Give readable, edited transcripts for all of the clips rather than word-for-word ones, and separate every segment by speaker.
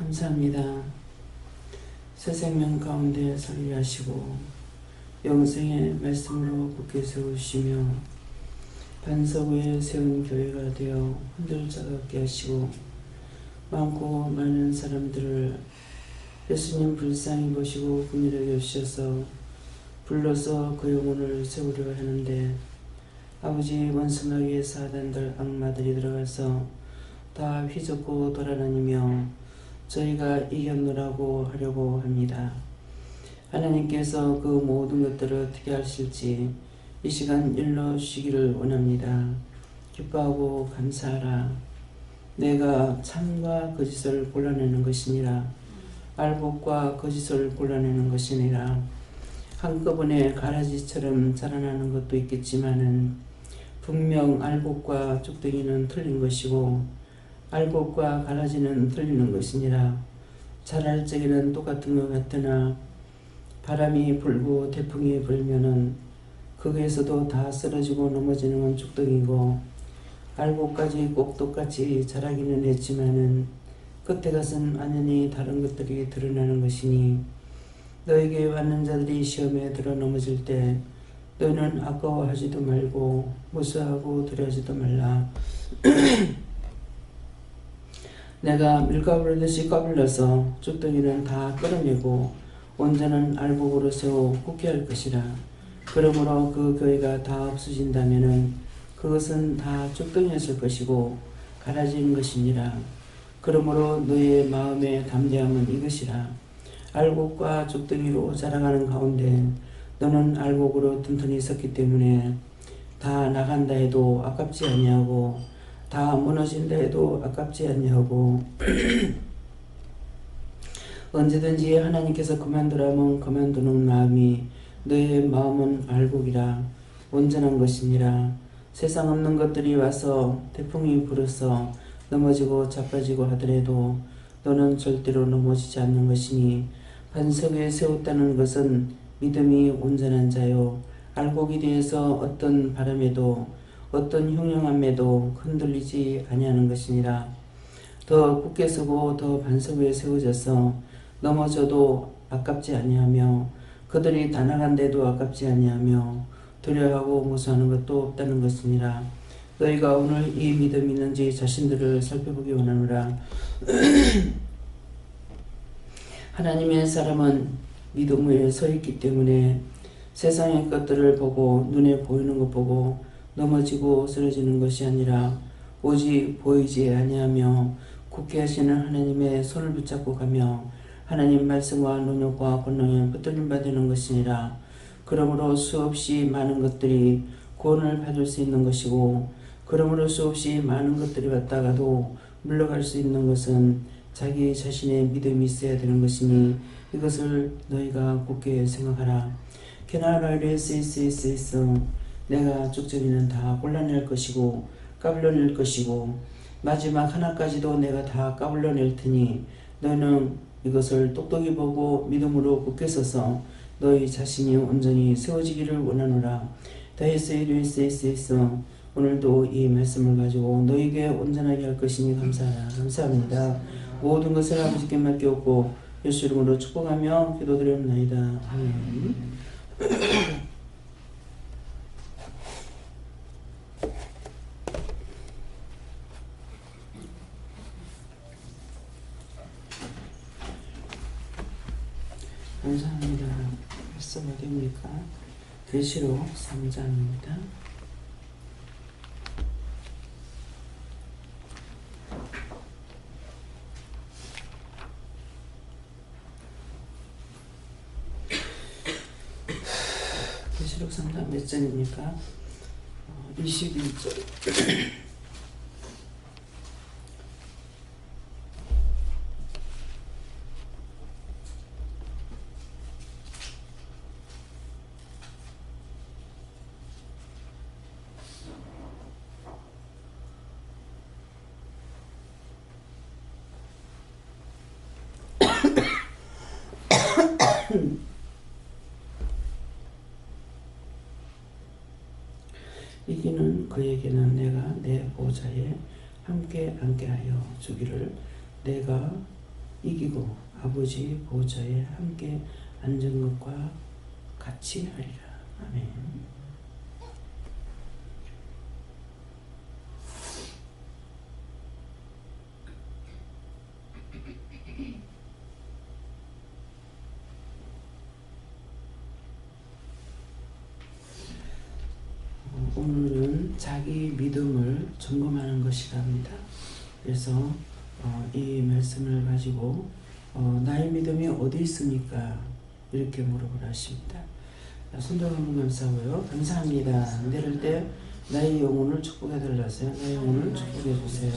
Speaker 1: 감사합니다. 새 생명 가운데 살게 하시고 영생의 말씀으로 굳게 세우시며 반석 위에 세운 교회가 되어 흔들 자갑게 하시고 많고 많은 사람들을 예수님 불쌍히 보시고 긍휼히 여기셔서 불러서 그 영혼을 세우려 하는데 아버지 원수마귀의 사단들 악마들이 들어가서 다 휘젓고 돌아다니며 저희가 이겨노라고 하려고 합니다. 하나님께서 그 모든 것들을 어떻게 하실지 이 시간 일러주시기를 원합니다. 기뻐하고 감사하라. 내가 참과 거짓을 골라내는 것이니라. 알곡과 거짓을 골라내는 것이니라. 한꺼번에 가라지처럼 자라나는 것도 있겠지만은 분명 알곡과 쪽댕이는 틀린 것이고 알곡과 가라지는 틀리는 것이니라. 자랄 적에는 똑같은 것 같으나 바람이 불고 태풍이 불면은 거기에서도 다 쓰러지고 넘어지는 건 쪽덩이고 알곡까지 꼭 똑같이 자라기는 했지만은 끝에 가서는 완전히 다른 것들이 드러나는 것이니 너에게 왔는 자들이 시험에 들어 넘어질 때 너는 아까워하지도 말고 무수하고 두려워하지도 말라. 내가 밀가루르듯이 까불러서 쪽덩이는 다 끌어내고 온전한 알곡으로 세워 굳게 할 것이라. 그러므로 그 교회가 다 없어진다면은 그것은 다 쪽덩이였을 것이고 갈라진 것이니라. 그러므로 너의 마음의 담대함은 이것이라. 알곡과 쪽덩이로 자라가는 가운데 너는 알곡으로 튼튼히 섰기 때문에 다 나간다 해도 아깝지 아니하고 다 무너진다 해도 아깝지 아니하고 언제든지 하나님께서 그만두라면 그만두는 마음이 너의 마음은 알곡이라 온전한 것이니라. 세상 없는 것들이 와서 태풍이 불어서 넘어지고 자빠지고 하더라도 너는 절대로 넘어지지 않는 것이니 반석 위에 세웠다는 것은 믿음이 온전한 자요 알곡이 되어서 어떤 바람에도 어떤 흉흉함에도 흔들리지 아니하는 것이니라. 더 굳게 서고 더 반석 위에 세워져서 넘어져도 아깝지 아니하며 그들이 다 나간데도 아깝지 아니하며 두려워하고 무서워하는 것도 없다는 것이니라. 너희가 오늘 이 믿음이 있는지 자신들을 살펴보기 원하노라. 하나님의 사람은 믿음 위에 서 있기 때문에 세상의 것들을 보고 눈에 보이는 것 보고 넘어지고 쓰러지는 것이 아니라 오직 보이지 아니하며 굳게 하시는 하나님의 손을 붙잡고 가며 하나님 말씀과 능력과 권능에 붙들림 받는 것이니라. 그러므로 수없이 많은 것들이 구원을 받을 수 있는 것이고 그러므로 수없이 많은 것들이 왔다가도 물러갈 수 있는 것은 자기 자신의 믿음이 있어야 되는 것이니 이것을 너희가 굳게 생각하라. 게나라레스이스이스 내가 쪽저기는 다 골라낼 것이고 까불러낼 것이고 마지막 하나까지도 내가 다 까불러낼 테니 너희는 이것을 똑똑히 보고 믿음으로 굳게 서서 너희 자신이 온전히 세워지기를 원하노라. 다이스이르이스이스 오늘도 이 말씀을 가지고 너희에게 온전하게 할 것이니 감사합니다. 모든 것을 아버지께 맡겼고 예수 이름으로 축복하며 기도드렸나이다. 아멘. 감사합니다. 벌써 어디입니까? 계시록 3장입니다. 계시록 3장 몇 장입니까? 21절. 이기는 그에게는 내가 내 보좌에 함께 앉게 하여 주기를 내가 이기고 아버지 보좌에 함께 앉은 것과 같이 하리라. 아멘. 오늘은 자기 믿음을 점검하는 것이랍니다. 그래서 이 말씀을 가지고 나의 믿음이 어디 있습니까? 이렇게 물어보라 하십니다. 손잡아 한번 감싸고요. 감사합니다. 내릴 때 나의 영혼을 축복해 달라세요. 나의 영혼을 축복해 주세요.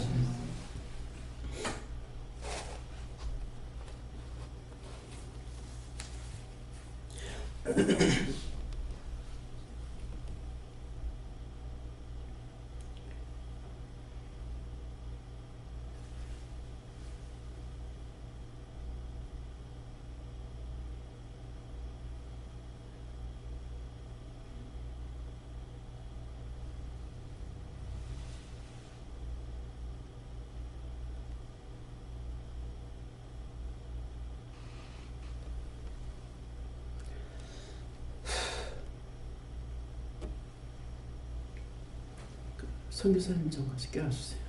Speaker 1: 선교사님 좀 같이 깨워주세요.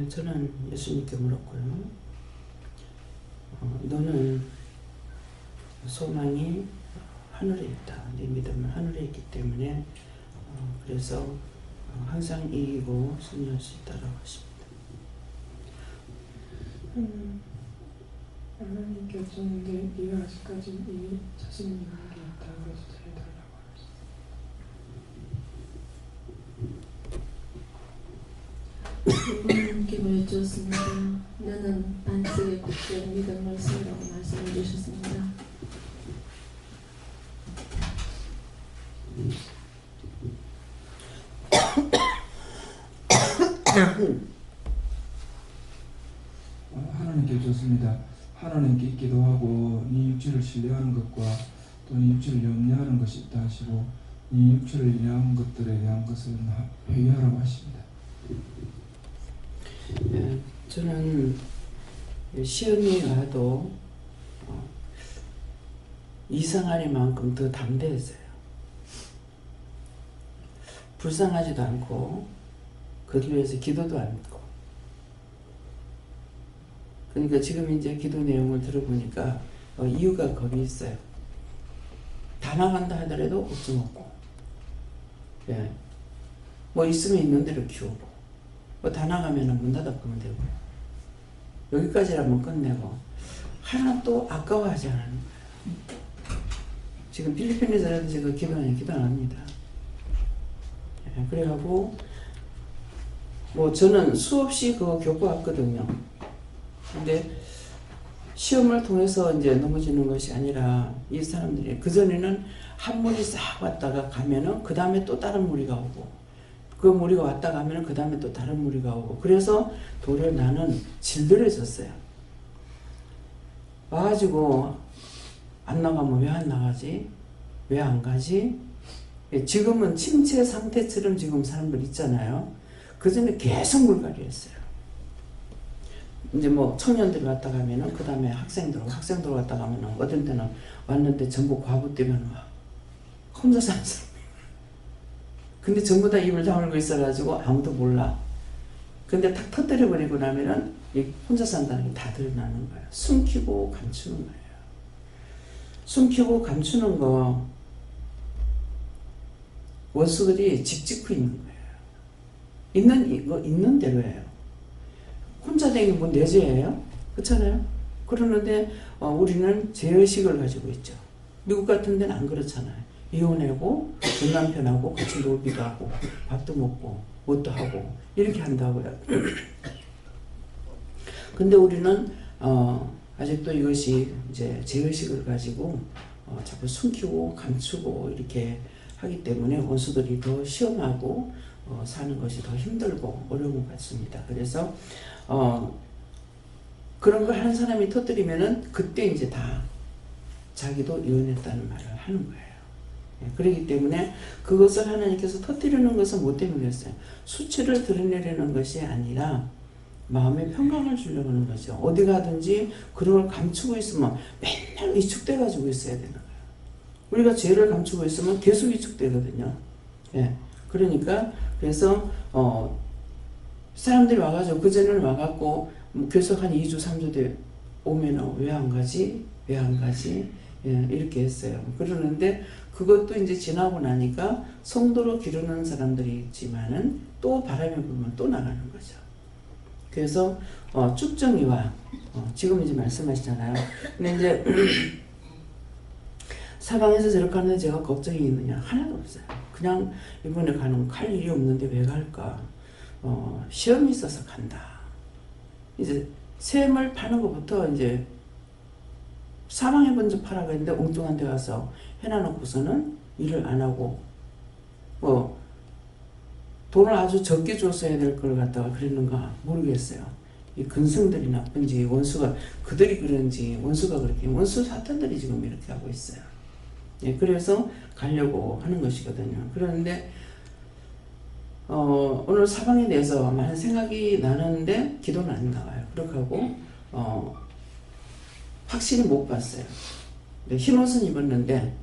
Speaker 1: 저는 예수님께 물었고요. 너는 소망이 하늘에 있다. 네 믿음은 하늘에 있기 때문에 그래서 항상 이기고 승리할 수 있다라고 하십니다.
Speaker 2: 하나님께 여쭈는데 네가 아직까지 이 자신이 있는 게 있다. 그래서 해달라고
Speaker 3: 하셨습니다. 하나님께 여쭈었습니다. 나는 반석에 굳게 믿음을 세우라고 말씀해 주셨습니다.
Speaker 2: 하나님께 여쭈었습니다. 하나님께 기도하고 네 육체를 신뢰하는 것과 또 네 육체를 염려하는 것이 있다 하시고 네 육체를 인한 것들에 대한 것은 회개하라고 하십니다.
Speaker 1: 저는 시험이 와도 이상하리만큼 더 담대했어요. 불쌍하지도 않고 그를 위해서 기도도 않고. 그러니까 지금 이제 기도 내용을 들어보니까 이유가 거기 있어요. 다 나간다 하더라도 걱정 없고, 예, 뭐 있으면 있는 대로 키우고, 뭐 다 나가면 문 닫아보면 되고, 여기까지라면 끝내고 하나도 아까워하지 않는 거예요. 지금 필리핀에서라도 제가 기도 안 합니다. 예, 그래가지고 뭐 저는 수없이 그거 겪어왔거든요. 근데 시험을 통해서 이제 넘어지는 것이 아니라 이 사람들이 그전에는 한 무리 싹 왔다가 가면은 그 다음에 또 다른 무리가 오고 그 무리가 왔다 가면은 그 다음에 또 다른 무리가 오고 그래서 도리어 나는 질들어졌어요. 와가지고 안 나가면 왜 안 나가지? 왜 안 가지? 지금은 침체 상태처럼 지금 사람들 있잖아요. 그전에 계속 물갈이했어요. 이제 뭐 청년들이 왔다 가면은 그 다음에 학생들 왔다 가면은 어떤 때는 왔는데 전부 과부 때문에 와 혼자 사는 사람. 근데 전부 다 입을 다물고 있어가지고 아무도 몰라. 근데 탁 터뜨려 버리고 나면은 혼자 산다는 게 다 드러나는 거예요. 숨기고 감추는 거예요. 숨기고 감추는 거 원수들이 집 짓고 있는 거예요. 있는 대로예요. 혼자 되는 건 내 죄예요? 그렇잖아요? 그러는데 우리는 죄의식을 가지고 있죠. 미국 같은 데는 안 그렇잖아요. 이혼하고 전 남편하고 같이 놀기도 하고 밥도 먹고 뭣도 하고 이렇게 한다고요. 근데 우리는 아직도 이것이 이제 죄의식을 가지고 자꾸 숨기고 감추고 이렇게 하기 때문에 원수들이 더 시험하고 사는 것이 더 힘들고 어려운 것 같습니다. 그래서 그런 걸 하는 사람이 터뜨리면은 그때 이제 다 자기도 이혼했다는 말을 하는 거예요. 그렇기 때문에 그것을 하나님께서 터뜨리는 것은 뭐 때문에 그랬어요? 수치를 드러내려는 것이 아니라 마음의 평강을 주려고 하는 거죠. 어디 가든지 그런 걸 감추고 있으면 맨날 위축돼 가지고 있어야 되는 거예요. 우리가 죄를 감추고 있으면 계속 위축되거든요. 예. 그러니까 그래서 사람들이 와가지고 그전에는 와갖고 계속 한 2주 3주 뒤에 오면은 왜 안 가지? 왜 안 가지? 예, 이렇게 했어요. 그러는데 그것도 이제 지나고 나니까 성도로 기르는 사람들이 있지만은 또 바람이 불면 또 나가는 거죠. 그래서 쭉정이와 지금 이제 말씀하시잖아요. 근데 이제 사방에서 저렇게 하는데 제가 걱정이 있느냐? 하나도 없어요. 그냥 이번에 가는 갈 일이 없는데 왜 갈까? 시험이 있어서 간다. 이제 샘을 파는 것부터 이제 사망의 번쩍 파라고 했는데 엉뚱한 데 가서 해놔놓고서는 일을 안 하고 돈을 아주 적게 줬어야 될 걸 갖다가 그랬는가 모르겠어요. 이 근성들이 나쁜지 원수가 그들이 그런지 원수가 그렇게 원수 사탄들이 지금 이렇게 하고 있어요. 예, 그래서 가려고 하는 것이거든요. 그런데 오늘 사방에 대해서 많은 생각이 나는데 기도는 안 나와요. 그렇게 하고 확실히 못 봤어요. 흰 옷은 입었는데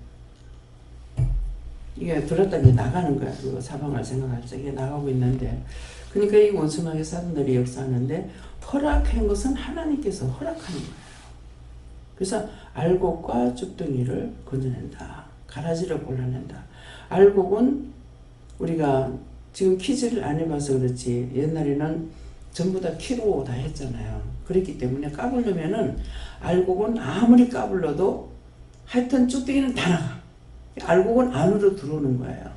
Speaker 1: 이게 들었더니 나가는 거야. 그 사방을 생각할 적에 나가고 있는데 그러니까 이 원수마귀 사람들이 역사하는데 허락한 것은 하나님께서 허락하는 거예요. 그래서 알곡과 쭉둥이를 건져낸다. 가라지를 골라낸다. 알곡은 우리가 지금 퀴즈를 안 해봐서 그렇지 옛날에는 전부 다 키로 다 했잖아요. 그렇기 때문에 까불려면은 알곡은 아무리 까불러도 하여튼 쭉둥이는 다 나가. 알곡은 안으로 들어오는 거예요.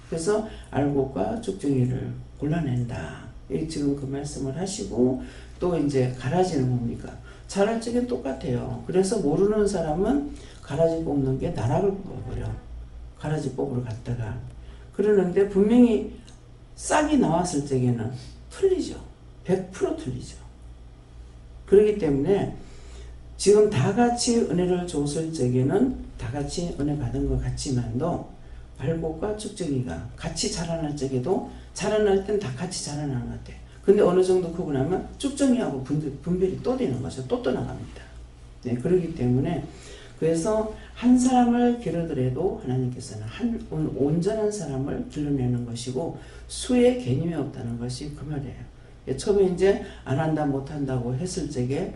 Speaker 1: 그래서 알곡과 쭉둥이를 골라낸다. 지금 그 말씀을 하시고 또 이제 가라지는 뭡니까? 자랄 적엔 똑같아요. 그래서 모르는 사람은 가라지 뽑는 게 나락을 뽑아버려. 가라지 뽑으러 갔다가. 그러는데 분명히 싹이 나왔을 적에는 틀리죠. 100% 틀리죠. 그렇기 때문에 지금 다 같이 은혜를 줬을 적에는 다 같이 은혜 받은 것 같지만도 알곡과 쭉정이가 같이 자라날 적에도 자라날 땐 다 같이 자라나는 것 같아요. 근데 어느 정도 크고 나면 쭉정이하고 분별이 또 되는 거죠. 또 나갑니다. 네, 그렇기 때문에 그래서 한 사람을 기르더라도 하나님께서는 온전한 사람을 길러내는 것이고 수의 개념이 없다는 것이 그 말이에요. 처음에 이제 안 한다 못 한다고 했을 적에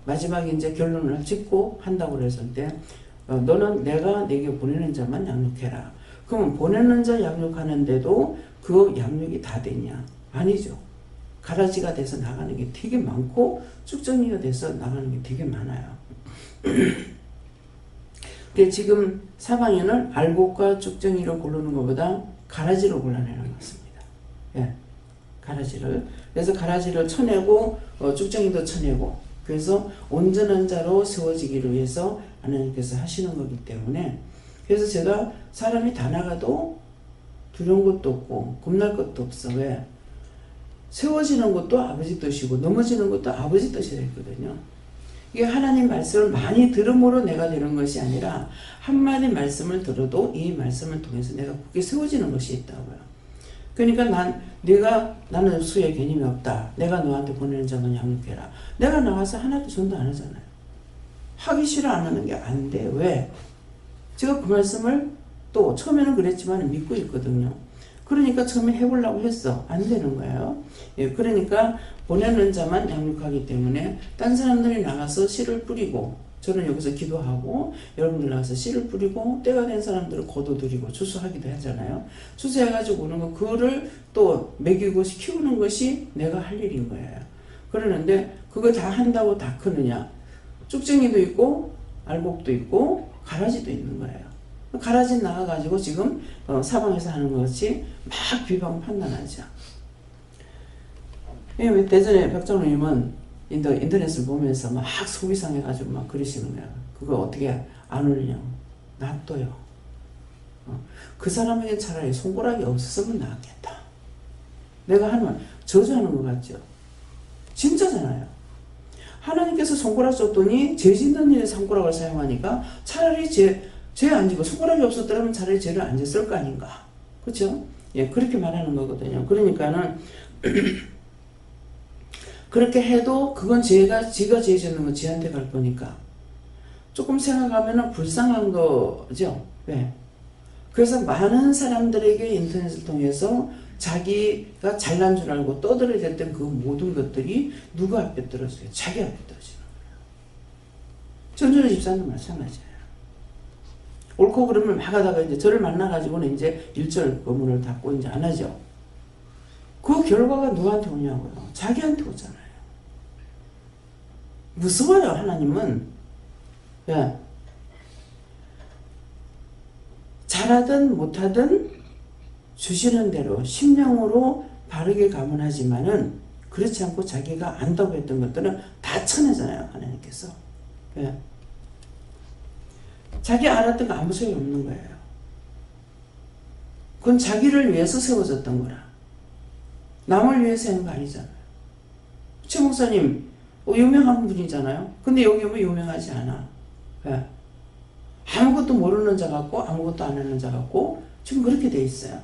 Speaker 1: 마지막에 이제 결론을 짓고 한다고 그랬을 때 너는 내가 내게 보내는 자만 양육해라. 그러면 보내는 자 양육하는데도 그 양육이 다 되냐? 아니죠. 가라지가 돼서 나가는 게 되게 많고 쭉정이가 돼서 나가는 게 되게 많아요. 근데 지금 사방에는 알곡과 쭉정이를 고르는 것보다 가라지를 골라내는 것 같습니다. 예, 가라지를. 그래서 가라지를 쳐내고 쭉정이도 쳐내고 그래서 온전한 자로 세워지기를 위해서 하나님께서 하시는 거기 때문에 그래서 제가 사람이 다 나가도 두려운 것도 없고 겁날 것도 없어. 왜? 세워지는 것도 아버지 뜻이고 넘어지는 것도 아버지 뜻이라 했거든요. 이게 하나님 말씀을 많이 들음으로 내가 되는 것이 아니라 한마디 말씀을 들어도 이 말씀을 통해서 내가 그게 세워지는 것이 있다고요. 그러니까 나는 수의 개념이 없다. 내가 너한테 보내는 자만 양육해라. 내가 나가서 하나도 전도 안 하잖아요. 하기 싫어 안 하는 게 안 돼. 왜? 제가 그 말씀을 또 처음에는 그랬지만 믿고 있거든요. 그러니까 처음에 해보려고 했어. 안 되는 거예요. 예, 그러니까 보내는 자만 양육하기 때문에 딴 사람들이 나가서 씨를 뿌리고 저는 여기서 기도하고 여러분들 나가서 씨를 뿌리고 때가 된 사람들을 거둬들이고 추수하기도 하잖아요. 추수해가지고 오는 거 그거를 또 먹이고 키우는 것이 내가 할 일인 거예요. 그러는데 그거 다 한다고 다 크느냐? 쭉정이도 있고 알곡도 있고 가라지도 있는 거예요. 가라지 나와가지고 지금 사방에서 하는 것이 막 비방 판단하죠. 왜 대전에 백장로님은 인터넷을 보면서 막 속이 상해가지고 막 그러시는 거야. 그거 어떻게 안 올리냐고. 놔둬요. 그 사람에게 차라리 손가락이 없었으면 나았겠다. 내가 하는 말 저주하는 것 같죠? 진짜잖아요. 하나님께서 손가락 줬더니 죄 짓는 일에 손가락을 사용하니까 차라리 죄 안 지고 손가락이 없었더라면 차라리 죄를 안 졌을 거 아닌가. 그렇죠? 예, 그렇게 말하는 거거든요. 그러니까는 그렇게 해도 그건 지가 죄 짓는 건 지한테 갈 거니까 조금 생각하면은 불쌍한 거죠. 왜? 그래서 많은 사람들에게 인터넷을 통해서 자기가 잘난 줄 알고 떠들어댔던 그 모든 것들이 누구 앞에 떨어져요? 자기 앞에 떨어지는 거예요. 전준호 집사님도 마찬가지예요. 옳고 그름을 막 하다가 이제 저를 만나가지고는 이제 1절 법문을 닫고 이제 안 하죠. 그 결과가 누구한테 오냐고요? 자기한테 오잖아요. 무서워요, 하나님은. 예. 잘하든 못하든 주시는 대로 심령으로 바르게 감언하지만은 그렇지 않고 자기가 안다고 했던 것들은 다 쳐내잖아요, 하나님께서. 예. 자기 알았던 거 아무 소용이 없는 거예요. 그건 자기를 위해서 세워졌던 거라. 남을 위해서 하는 거 아니잖아요. 최 목사님 유명한 분이잖아요. 근데 여기 오면 유명하지 않아. 예. 아무것도 모르는 자 같고 아무것도 안 하는 자 같고 지금 그렇게 돼 있어요.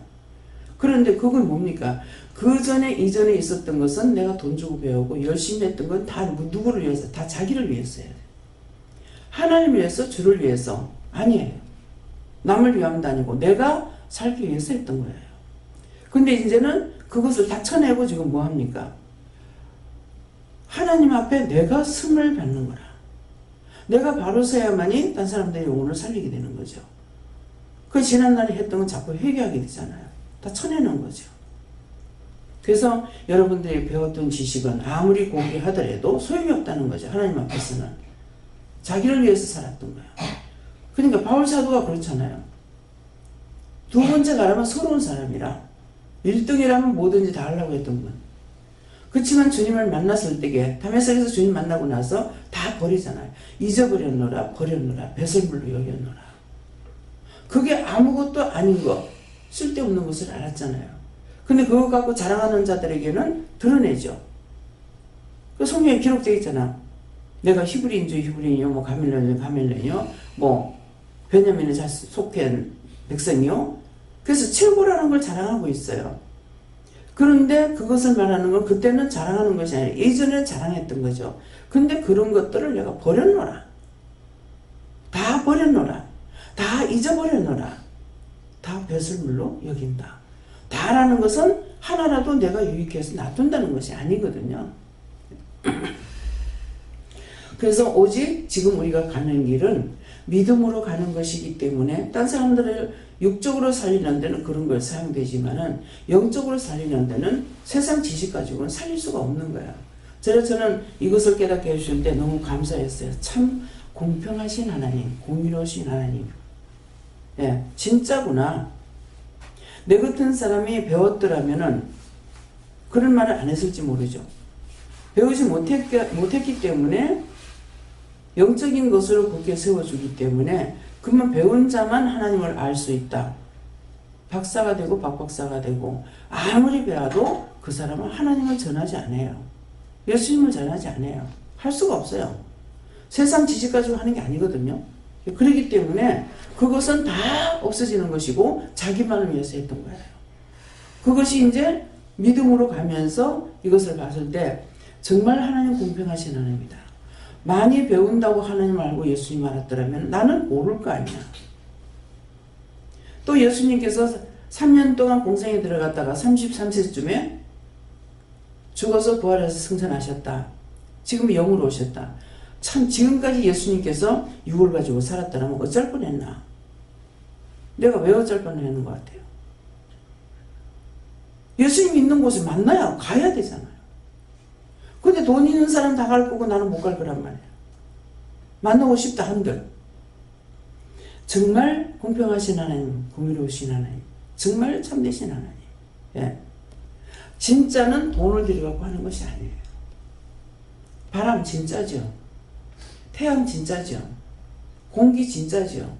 Speaker 1: 그런데 그건 뭡니까? 그 전에 이전에 있었던 것은 내가 돈 주고 배우고 열심히 했던 건 다 누구를 위해서? 다 자기를 위해서 해야 돼. 하나님을 위해서, 주를 위해서 아니에요. 남을 위함도 아니고 내가 살기 위해서 했던 거예요. 근데 이제는 그것을 다 쳐내고 지금 뭐 합니까? 하나님 앞에 내가 승을 받는 거라. 내가 바로 서야만이 딴 사람들의 영혼을 살리게 되는 거죠. 그 지난날에 했던 건 자꾸 회개하게 되잖아요. 다 쳐내는 거죠. 그래서 여러분들이 배웠던 지식은 아무리 고귀하더라도 소용이 없다는 거죠. 하나님 앞에서는. 자기를 위해서 살았던 거예요. 그러니까 바울 사도가 그렇잖아요. 두 번째 가라면 서러운 사람이라 1등이라면 뭐든지 다 하려고 했던 분. 그렇지만 주님을 만났을 때에 다메섹에서 주님 만나고 나서 다 버리잖아요. 잊어버렸노라, 버렸노라, 배설물로 여겼노라. 그게 아무것도 아닌 것, 쓸데없는 것을 알았잖아요. 근데 그거 갖고 자랑하는 자들에게는 드러내죠. 그 성경에 기록되어 있잖아. 내가 히브리인 줄 히브리인이요, 뭐 가멜레인 가멜레인이요, 뭐 베냐민에 속한 백성이요. 그래서 최고라는 걸 자랑하고 있어요. 그런데 그것을 말하는 건 그때는 자랑하는 것이 아니라 예전에 자랑했던 거죠. 근데 그런 것들을 내가 버렸노라. 다 버렸노라. 다 잊어버렸노라. 다 배설물로 여긴다. 다라는 것은 하나라도 내가 유익해서 놔둔다는 것이 아니거든요. 그래서 오직 지금 우리가 가는 길은 믿음으로 가는 것이기 때문에 딴 사람들을 육적으로 살리는 데는 그런 걸 사용되지만은 영적으로 살리는 데는 세상 지식 가지고는 살릴 수가 없는 거야. 저는 이것을 깨닫게 해주는데 너무 감사했어요. 참 공평하신 하나님, 공의로우신 하나님. 예, 진짜구나. 내 같은 사람이 배웠더라면은 그런 말을 안 했을지 모르죠. 배우지 못했기 때문에 영적인 것으로 굳게 세워주기 때문에 그러면 배운 자만 하나님을 알 수 있다. 박사가 되고 박박사가 되고 아무리 배워도 그 사람은 하나님을 전하지 않아요. 예수님을 전하지 않아요. 할 수가 없어요. 세상 지식 가지고 하는 게 아니거든요. 그렇기 때문에 그것은 다 없어지는 것이고 자기만을 위해서 했던 거예요. 그것이 이제 믿음으로 가면서 이것을 봤을 때 정말 하나님 공평하신 하나님이다. 많이 배운다고 하나님 알고 예수님 알았더라면 나는 모를 거 아니야. 또 예수님께서 3년 동안 공생에 들어갔다가 33세쯤에 죽어서 부활해서 승천하셨다. 지금 영으로 오셨다. 참 지금까지 예수님께서 육을 가지고 살았다면 어쩔 뻔했나. 내가 왜 어쩔 뻔했는 것 같아요. 예수님 있는 곳에 만나야 가야 되잖아요. 근데 돈 있는 사람 다 갈 거고 나는 못 갈 거란 말이에요. 만나고 싶다 한들. 정말 공평하신 하나님, 공의로우신 하나님, 정말 참되신 하나님. 예. 진짜는 돈을 들여갖고 하는 것이 아니에요. 바람 진짜죠. 태양 진짜죠. 공기 진짜죠.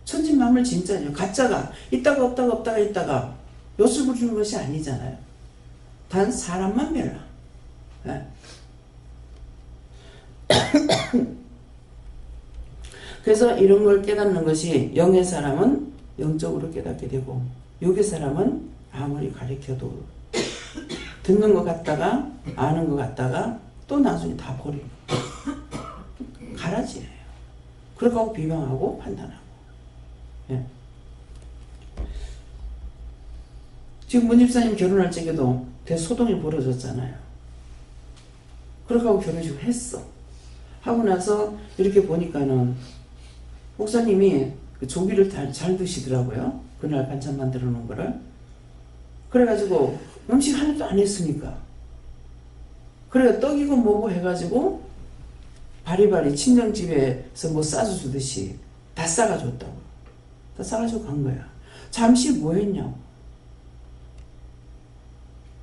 Speaker 1: 천진만물 진짜죠. 가짜가 있다가 없다가 없다가 있다가 요술 부리는 것이 아니잖아요. 단 사람만 별라. 예. 그래서 이런 걸 깨닫는 것이 영의 사람은 영적으로 깨닫게 되고 육의 사람은 아무리 가르쳐도 듣는 것 같다가 아는 것 같다가 또 나중에 다 버리고 가라지예요. 그렇게 하고 비방하고 판단하고. 예. 지금 문 집사님 결혼할 적에도 대소동이 벌어졌잖아요. 그렇게 하고 결혼식을 했어. 하고 나서 이렇게 보니까는 목사님이 그 조기를 잘 드시더라고요. 그날 반찬 만들어 놓은 거를. 그래가지고 음식 하나도 안 했으니까. 그래 떡이고 뭐고 해가지고 바리바리 친정집에서 뭐 싸서 주듯이 다 싸가줬다고. 다 싸가지고 간 거야. 잠시 뭐 했냐고.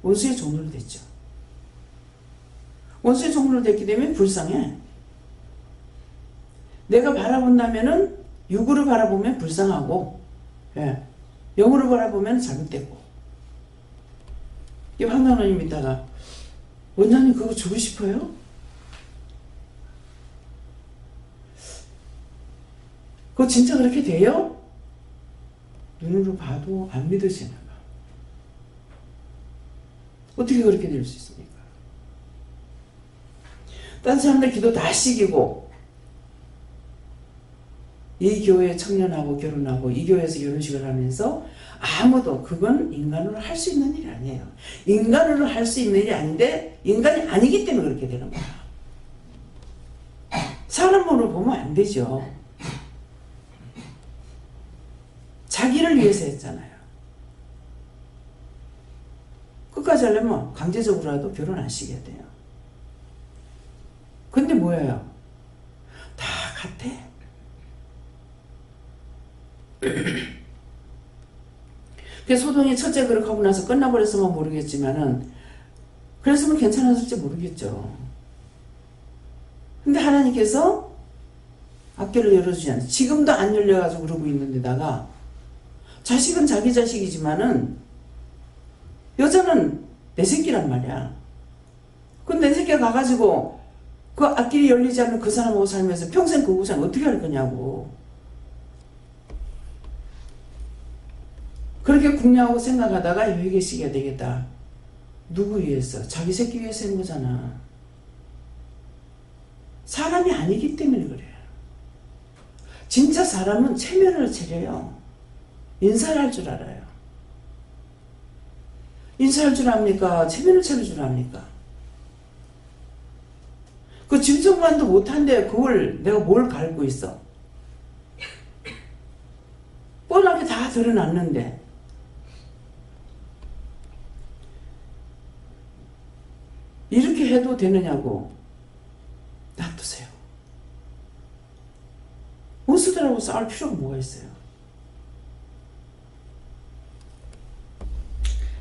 Speaker 1: 원수의 종로로 됐죠. 원수의 종로로 됐기 때문에 불쌍해. 내가 바라본다면은 육으로 바라보면 불쌍하고, 예. 영으로 바라보면 잘못되고. 이 황당원님 있다가 원장님 그거 주고 싶어요? 그거 진짜 그렇게 돼요? 눈으로 봐도 안 믿어지나 봐. 어떻게 그렇게 될 수 있습니까? 딴 사람들 기도 다 시키고 이 교회 청년하고 결혼하고 이 교회에서 결혼식을 하면서 아무도 그건 인간으로 할 수 있는 일이 아니에요. 인간으로 할 수 있는 일이 아닌데 인간이 아니기 때문에 그렇게 되는 거야. 사람으로 보면 안 되죠. 자기를 위해서 했잖아요. 끝까지 하려면 강제적으로라도 결혼 안 시켜야 돼요. 근데 뭐예요? 다 같아. 그래서 소동이 첫째 그렇게 하고 나서 끝나버렸으면 모르겠지만은 그랬으면 괜찮았을지 모르겠죠. 근데 하나님께서 앞길을 열어주지 않아요. 지금도 안 열려가지고 그러고 있는데다가 자식은 자기 자식이지만은 여자는 내 새끼란 말이야. 근데 내 새끼가 가가지고 그 앞길이 열리지 않는 그 사람하고 살면서 평생 그 고생 어떻게 할 거냐고. 그렇게 궁리하고 생각하다가 회개시켜야 되겠다. 누구 위해서? 자기 새끼 위해서 한 거잖아. 사람이 아니기 때문에 그래요. 진짜 사람은 체면을 차려요. 인사를 할 줄 알아요. 인사할 줄 압니까? 체면을 차릴 줄 압니까? 그 짐승만도 못한데 그걸 내가 뭘 갈고 있어? 뻔하게 다 드러났는데. 이렇게 해도 되느냐고. 놔두세요. 원수들하고 싸울 필요가 뭐가 있어요?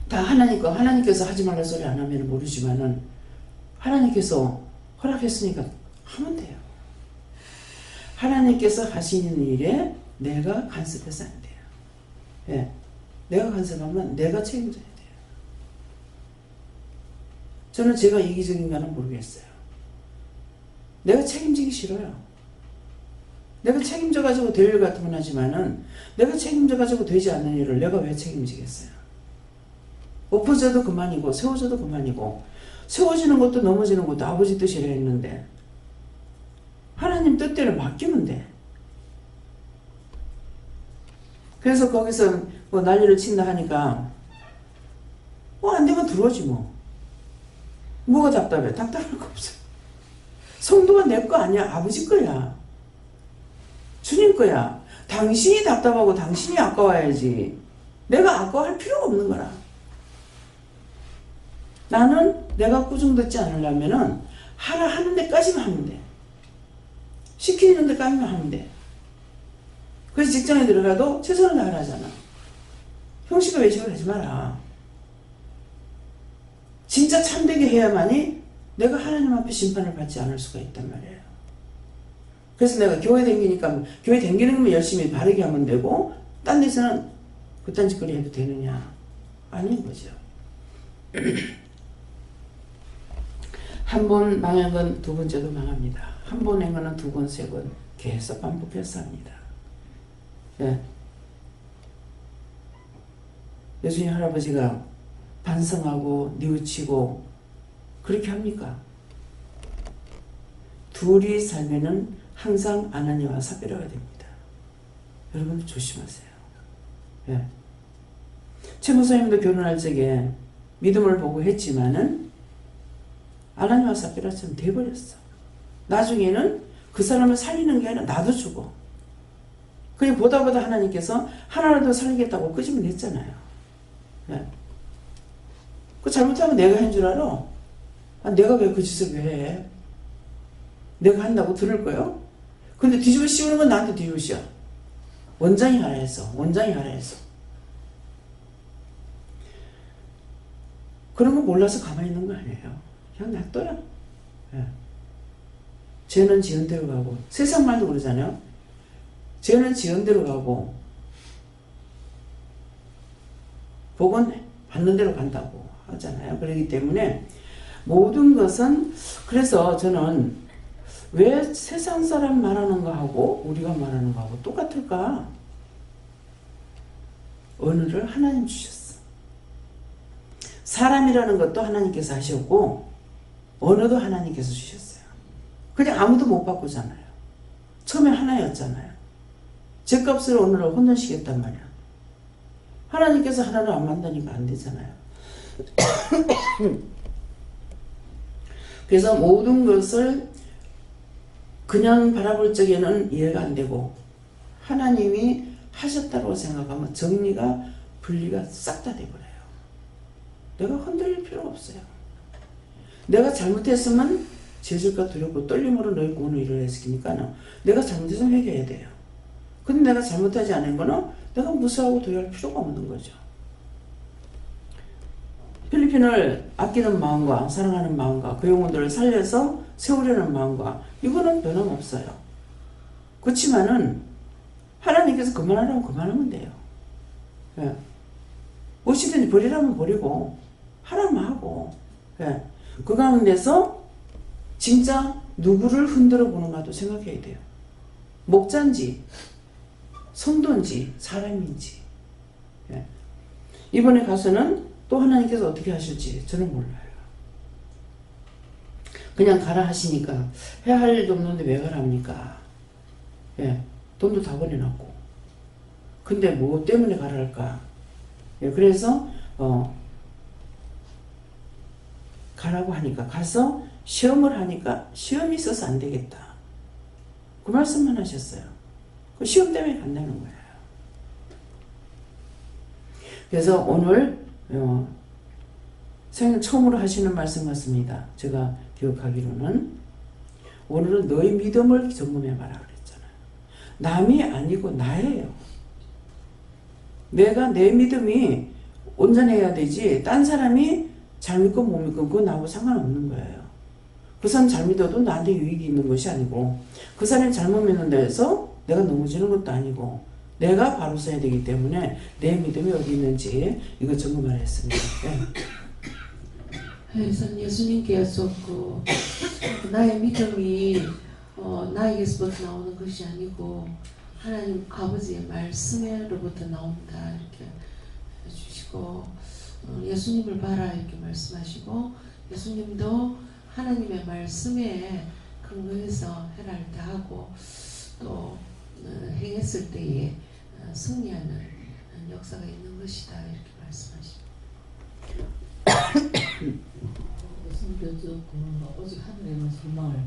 Speaker 1: 다 하나님 거, 하나님께서 하지 말라 소리 안 하면 모르지만은 하나님께서 허락했으니까 하면 돼요. 하나님께서 하시는 일에 내가 간섭해서 안 돼요. 예. 내가 간섭하면 내가 책임져야 돼요. 저는 제가 이기적인가는 모르겠어요. 내가 책임지기 싫어요. 내가 책임져가지고 될 일 같으면 하지만은 내가 책임져가지고 되지 않는 일을 내가 왜 책임지겠어요? 엎어져도 그만이고 세워져도 그만이고 세워지는 것도 넘어지는 것도 아버지 뜻이라 했는데 하나님 뜻대로 맡기면 돼. 그래서 거기서 뭐 난리를 친다 하니까 뭐 안 되면 들어오지 뭐. 뭐가 답답해? 답답할 거 없어. 성도가 내 거 아니야. 아버지 거야. 주님 거야. 당신이 답답하고 당신이 아까워야지. 내가 아까워할 필요가 없는 거라. 나는 내가 꾸중 듣지 않으려면은 하라 하는 데까지만 하면 돼. 시키는 데까지만 하면 돼. 그래서 직장에 들어가도 최선을 다하라잖아. 형식과 외식을 하지 마라. 진짜 참되게 해야만이 내가 하나님 앞에 심판을 받지 않을 수가 있단 말이에요. 그래서 내가 교회 다니니까 교회 다니는 것만 열심히 바르게 하면 되고 딴 데서는 그딴 짓거리 해도 되느냐? 아닌 거죠. 한 번 망한 건 두 번째도 망합니다. 한 번 한 거는 두 번, 세 번 계속 반복해서 합니다. 네. 예수님 할아버지가 반성하고 뉘우치고 그렇게 합니까? 둘이 살면은 항상 아나니와 삽비라가 됩니다. 여러분 조심하세요. 예. 최 목사님도 결혼할 적에 믿음을 보고 했지만은 아나니와 삽비라처럼 돼버렸어. 나중에는 그 사람을 살리는 게 아니라 나도 죽어. 그냥 보다 하나님께서 하나라도 살리겠다고 끄집어냈잖아요. 예. 그 잘못하면 내가 한 줄 알아? 아, 내가 왜 그 짓을 왜 해? 내가 한다고 들을 거요? 근데 뒤집어 씌우는 건 나한테 뒤집어 씌워. 원장이 하라 했어. 원장이 하라 했어. 그런 거 몰라서 가만히 있는 거 아니에요. 그냥 놔둬요. 예. 죄는 지은 대로 가고, 세상 말도 그러잖아요. 죄는 지은 대로 가고, 복은 받는 대로 간다고 하잖아요. 그렇기 때문에 모든 것은, 그래서 저는 왜 세상 사람 말하는 거하고 우리가 말하는 거하고 똑같을까? 언어를 하나님 주셨어. 사람이라는 것도 하나님께서 하셨고 언어도 하나님께서 주셨어요. 그냥 아무도 못 바꾸잖아요. 처음에 하나였잖아요. 죗값을 언어를 혼돈시켰단 말이야. 하나님께서 하나를 안 만드니까 안 되잖아요. 그래서 모든 것을 그냥 바라볼 적에는 이해가 안 되고 하나님이 하셨다고 생각하면 정리가 분리가 싹 다 돼버려요. 내가 흔들릴 필요가 없어요. 내가 잘못했으면 죄질과 두렵고 떨림으로 너희 구원을 이루어야겠으니까 내가 잘못했으면 회개해야 돼요. 근데 내가 잘못하지 않은 거는 내가 무서워하고 도의할 필요가 없는 거죠. 필리핀을 아끼는 마음과 사랑하는 마음과 그 영혼들을 살려서 세우려는 마음과 이거는 변함없어요. 그렇지만은 하나님께서 그만하라면 그만하면 돼요. 예. 무엇이든지 버리라면 버리고 하라면 하고 예. 그 가운데서 진짜 누구를 흔들어 보는가도 생각해야 돼요. 목자인지 성도인지 사람인지 예. 이번에 가서는 또 하나님께서 어떻게 하실지 저는 몰라요. 그냥 가라 하시니까 해야 할 일도 없는데 왜 가라 합니까? 예, 돈도 다 보내놨고 근데 뭐 때문에 가라 할까? 예, 그래서 가라고 하니까 가서 시험을 하니까 시험이 있어서 안 되겠다. 그 말씀만 하셨어요. 그 시험 때문에 간다는 거예요. 그래서 오늘 생일 처음으로 하시는 말씀 같습니다. 제가 기억하기로는 오늘은 너의 믿음을 점검해봐라 그랬잖아요. 남이 아니고 나예요. 내가 내 믿음이 온전해야 되지 딴 사람이 잘 믿고 못 믿고 그건 나하고 상관없는 거예요. 그 사람 잘 믿어도 나한테 유익이 있는 것이 아니고 그 사람이 잘못 믿는다 해서 내가 넘어지는 것도 아니고 내가 바로 서야 되기 때문에 내 믿음이 어디 있는지 이거 점검을 했습니다.
Speaker 3: 우선 예수님께서 나의 믿음이 나에게서부터 나오는 것이 아니고 하나님 아버지의 말씀으로부터 나온다 이렇게 해주시고 예수님을 봐라 이렇게 말씀하시고 예수님도 하나님의 말씀에 근거해서 해랄 다 하고 또 행했을 때에 승리하는 역사가 있는 것이다 이렇게 말씀하십니다.
Speaker 4: 예수님께서 오직 하늘에만 소망을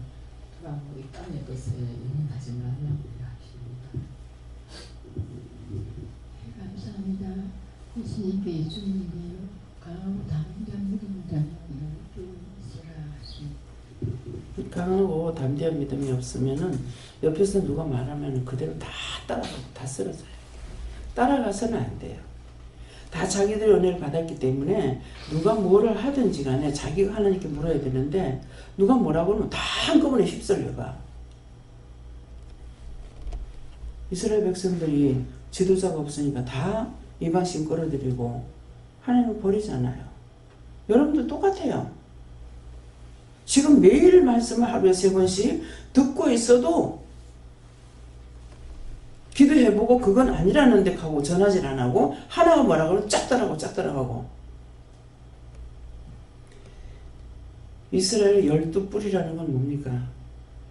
Speaker 4: 두라고 이 땅의 것에 연연하지 말라고 하십니다. 감사합니다. 예수님께 주님이 강하고 담대한 믿음이라는 있으라 하십니다.
Speaker 1: 강하고 담대한 믿음이 없으면은 옆에서 누가 말하면 그대로 다 따라가고 다 쓰러져요. 따라가서는 안 돼요. 다 자기들의 은혜를 받았기 때문에 누가 뭐를 하든지 간에 자기가 하나님께 물어야 되는데 누가 뭐라고 하면 다 한꺼번에 휩쓸려가. 이스라엘 백성들이 지도자가 없으니까 다 이방신 끌어들이고 하나님을 버리잖아요. 여러분들 똑같아요. 지금 매일 말씀을 하루에 3번씩 듣고 있어도 기도해보고 그건 아니라는데 하고 전하질 안 하고 하나가 뭐라 그러면 쫙 따라가고 이스라엘 12뿔이라는 건 뭡니까?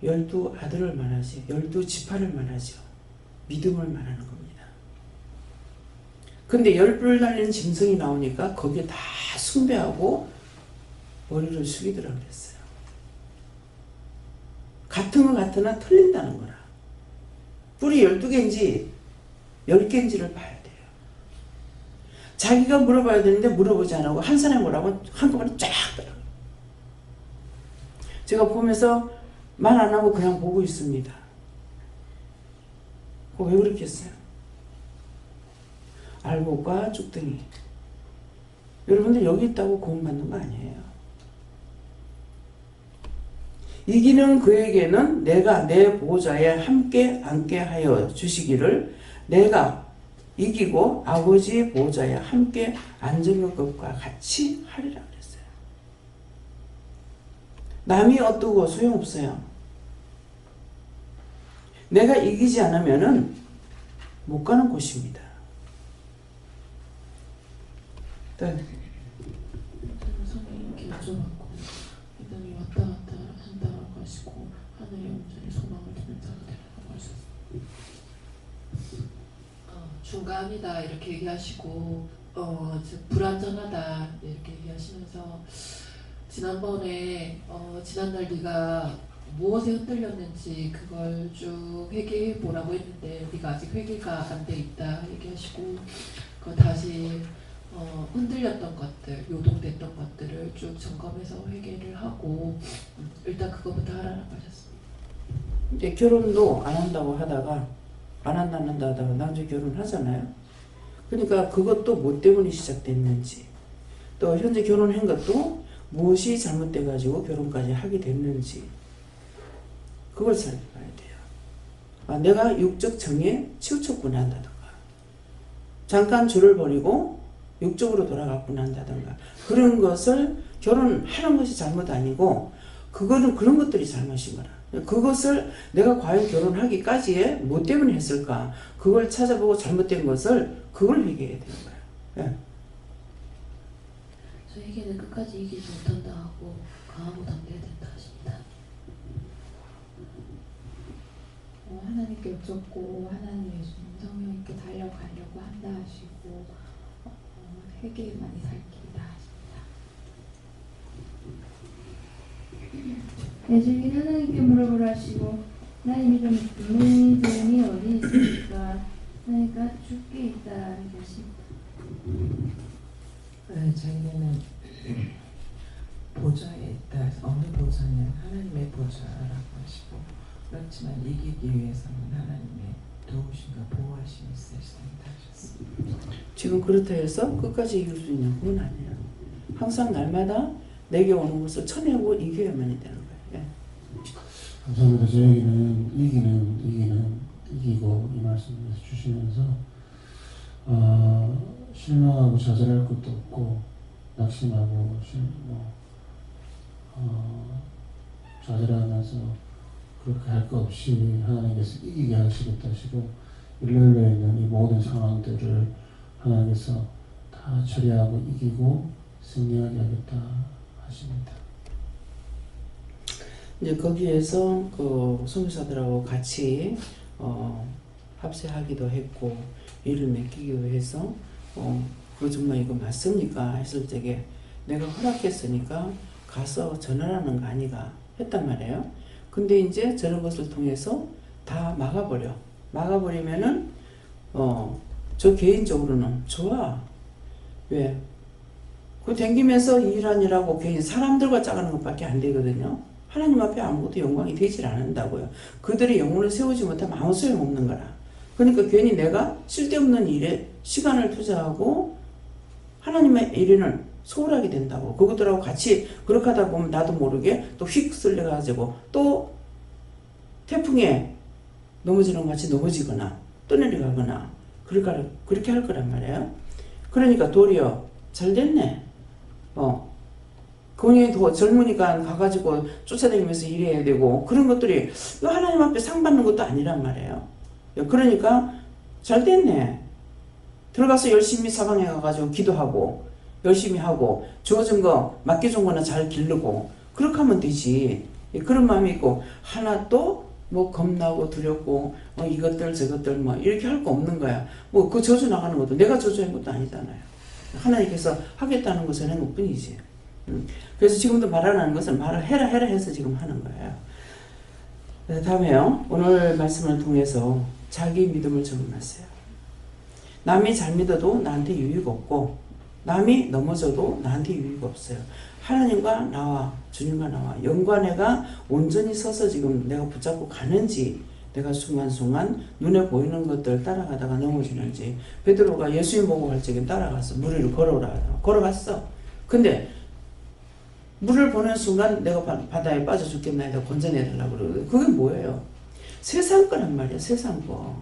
Speaker 1: 12아들을 말하지 12지파를 말하죠. 믿음을 말하는 겁니다. 근데 10뿔 달린 짐승이 나오니까 거기에 다 숭배하고 머리를 숙이더라고 그랬어요. 같은 거 같으나 틀린다는 거라. 뿔이 12개인지 10개인지를 봐야 돼요. 자기가 물어봐야 되는데 물어보지 않고 한 사람이 뭐라고 한꺼번에 쫙 들어가요. 제가 보면서 말 안 하고 그냥 보고 있습니다. 왜 그렇겠어요? 알곡과 쭉등이. 여러분들 여기 있다고 구원받는 거 아니에요. 이기는 그에게는 내가 내 보좌에 함께 앉게 하여 주시기를 내가 이기고 아버지 보좌에 함께 앉은 것과 같이 하리라 그랬어요. 남이 어떠고 소용없어요. 내가 이기지 않으면은 못 가는 곳입니다. 일단
Speaker 3: 성령님께 여쭤봤고 믿음이 왔다 갔다 한다고 하시고 하늘의 온전히 소망을 두는 자가 되라고 하셨어요.
Speaker 5: 중감이다 이렇게 얘기하시고 불완전하다 이렇게 얘기하시면서 지난번에 지난날 네가 무엇에 흔들렸는지 그걸 쭉 회개해 보라고 했는데 네가 아직 회개가 안 돼 있다 얘기하시고 다시 흔들렸던 것들, 요동됐던 것들을 쭉 점검해서 회개를 하고 일단 그거부터 하라고 하셨습니다.
Speaker 1: 이제 결혼도 안 한다고 하다가 안 하다가 나중에 결혼하잖아요. 그러니까 그것도 뭐 때문에 시작됐는지 또 현재 결혼한 것도 무엇이 잘못돼 가지고 결혼까지 하게 됐는지 그걸 살펴봐야 돼요. 내가 육적 정에 치우쳤구나 한다든가 잠깐 줄을 버리고 육적으로 돌아갔구나 한다든가 그런 것을 결혼하는 것이 잘못 아니고 그거는 그런 것들이 잘못인 거라. 그것을 내가 과연 결혼하기까지에 뭐 때문에 했을까 그걸 찾아보고 잘못된 것을 그걸 회개해야 되는 거예요. 예.
Speaker 3: 저에게는 끝까지 이기지 못한다 하고 강하고 담대해야 된다 하십니다.
Speaker 4: 하나님께 여쭙고 하나님의 성령님께 달려가려고 한다 하시고 회개 많이 살 길이다 하십니다.
Speaker 6: 예수님이 하나님께 물어보라 하시고 나의 믿음이 어디 있습니까? 하나님과 주께 있다 하십니다.
Speaker 7: 자기네는 보좌에 있다 해서 어느 보좌냐 하나님의 보좌라고 하시고 그렇지만 이기기 위해서는 하나님의 도우심과 보호하심이 있어야 된다 하셨습니다.
Speaker 1: 지금 그렇다 해서 끝까지 이길 수 있는 건 아니에요. 항상 날마다 내게 오는 것을 쳐내고 이겨야만 되는 거예요. 예.
Speaker 8: 감사합니다. 저에게는 이기고 이 말씀을 주시면서 실망하고 좌절할 것도 없고 낙심하고 좌절하면서 그렇게 할 것 없이 하나님께서 이기게 하시겠다 하시고 일러에 있는 이 모든 상황들을 하나님께서 다 처리하고 이기고 승리하게 하겠다 하십니다.
Speaker 1: 이제 거기에서 그 선교사들하고 같이 합세하기도 했고 일을 맡기기도 해서 그거 정말 이거 맞습니까? 했을 적에 내가 허락했으니까 가서 전하라는 거 아니가 했단 말이에요. 근데 이제 저런 것을 통해서 다 막아버리면은 저 개인적으로는 좋아. 왜? 그 댕기면서 일하느라고 괜히 사람들과 짜가는 것밖에 안 되거든요. 하나님 앞에 아무것도 영광이 되질 않는다고요. 그들의 영혼을 세우지 못하면 아무 소용없는 거라. 그러니까 괜히 내가 쓸데없는 일에 시간을 투자하고 하나님의 일에는 소홀하게 된다고. 그것들하고 같이 그렇게 하다 보면 나도 모르게 또 휙 쓸려가지고 또 태풍에 넘어지는 것 같이 넘어지거나 떠내려가거나 그렇게 할 거란 말이에요. 그러니까 도리어 잘 됐네. 그분이 더 젊으니까 가가지고 쫓아다니면서 일해야 되고 그런 것들이 하나님 앞에 상 받는 것도 아니란 말이에요. 그러니까 잘 됐네. 들어가서 열심히 사방에 가가지고 기도하고 열심히 하고 주어진 거 맡겨준 거는 잘 기르고 그렇게 하면 되지. 그런 마음이 있고 하나도 뭐 겁나고 두렵고 이것들 저것들 뭐 이렇게 할 거 없는 거야. 뭐 그 저주 나가는 것도 내가 저주한 것도 아니잖아요. 하나님께서 하겠다는 것을 하는 것 뿐이지. 그래서 지금도 말하는 것은 말을 해라 해서 지금 하는 거예요. 다음에요. 오늘 말씀을 통해서 자기 믿음을 적용하세요. 남이 잘 믿어도 나한테 유익 없고 남이 넘어져도 나한테 유익 없어요. 하나님과 나와 주님과 나와 연관해가 온전히 서서 지금 내가 붙잡고 가는지 내가 순간순간 눈에 보이는 것들 따라가다가 넘어지는지 베드로가 예수님 보고 갈 적에 따라가서 물 위로 걸어갔어. 근데 물을 보는 순간 내가 바다에 빠져 죽겠나이다 건져내달라고 그러거든. 그게 뭐예요? 세상 거란 말이야. 세상 거.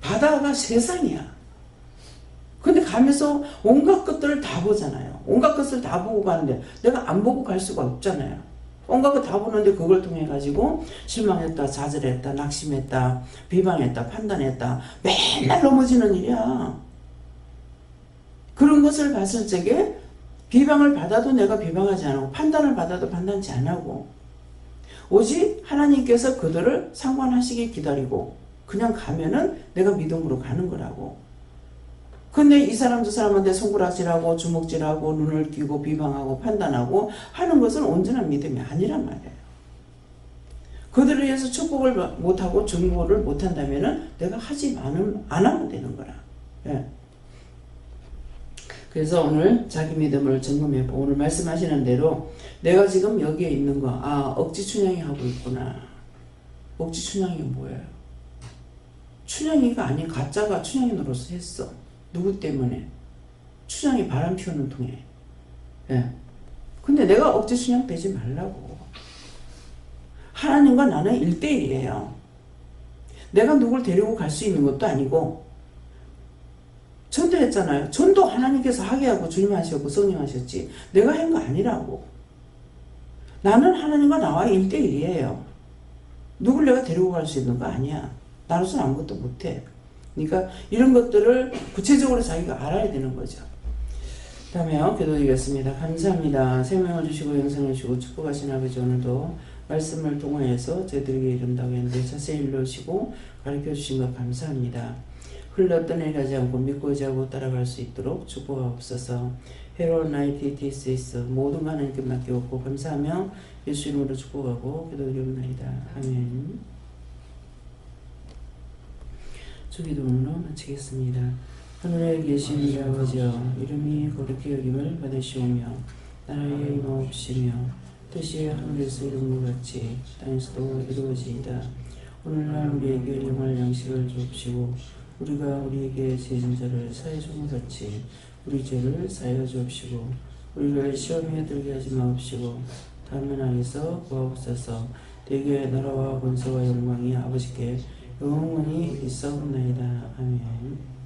Speaker 1: 바다가 세상이야. 근데 가면서 온갖 것들을 다 보잖아요. 온갖 것을 다 보고 가는데 내가 안 보고 갈 수가 없잖아요. 온갖 것 다 보는데 그걸 통해 가지고 실망했다, 좌절했다, 낙심했다, 비방했다, 판단했다. 맨날 넘어지는 일이야. 그런 것을 봤을 적에 비방을 받아도 내가 비방하지 않고 판단을 받아도 판단치 안 하고 오직 하나님께서 그들을 상관하시길 기다리고 그냥 가면은 내가 믿음으로 가는 거라고. 근데 이 사람 저 사람한테 손가락질하고 주먹질하고 눈을 띄고 비방하고 판단하고 하는 것은 온전한 믿음이 아니란 말이에요. 그들을 위해서 축복을 못하고 증거를 못한다면은 내가 안 하면 되는 거라. 예. 그래서 오늘 자기 믿음을 점검해보고 오늘 말씀하시는 대로 내가 지금 여기에 있는 거 억지 춘향이 하고 있구나. 억지 춘향이 뭐예요? 춘향이가 아닌 가짜가 춘향이 노릇을 했어. 누구 때문에? 춘향이 바람 피우는 통에. 예. 근데 내가 억지 춘향 되지 말라고. 하나님과 나는 1대1이에요. 내가 누굴 데리고 갈 수 있는 것도 아니고 전도했잖아요. 전도 하나님께서 하게 하고 주님 하셨고 성령 하셨지. 내가 한 거 아니라고. 나는 하나님과 나와 1대1이에요. 누굴 내가 데리고 갈 수 있는 거 아니야. 나로서는 아무것도 못해. 그러니까 이런 것들을 구체적으로 자기가 알아야 되는 거죠. 다음에요. 기도드리겠습니다. 감사합니다. 생명을 주시고 영생을 주시고 축복하신 아버지 오늘도 말씀을 통하여서 저희들에게 이른다고 했는데 자세히 일러주시고 가르쳐 주신 것 감사합니다. 흘러 떠내가지 않고 믿고 의지하고 따라갈 수 있도록 축복하옵소서. 해로운 나의 DTSS 모든 하나님께 맡기옵고 감사하며 예수 이름으로 축복하고 기도드리옵나이다. 아멘. 주기도문으로 마치겠습니다. 하늘에 계신 우리 아버지여 이름이 거룩히 여김을 받으시오며 나라의 임하옵시며 뜻이 하늘에서 이룬 것 같이 땅에서도 이루어지이다. 오늘날 우리에게 일용할 양식을 주옵시고 우리가 우리에게 죄진 자를 사해 준 것 같이 우리 죄를 사하여 주옵시고 우리를 시험에 들게 하지 마옵시고 다만 악에서 구하옵소서. 대개 나라와 권세와 영광이 아버지께 영원히 있사옵나이다. 아멘.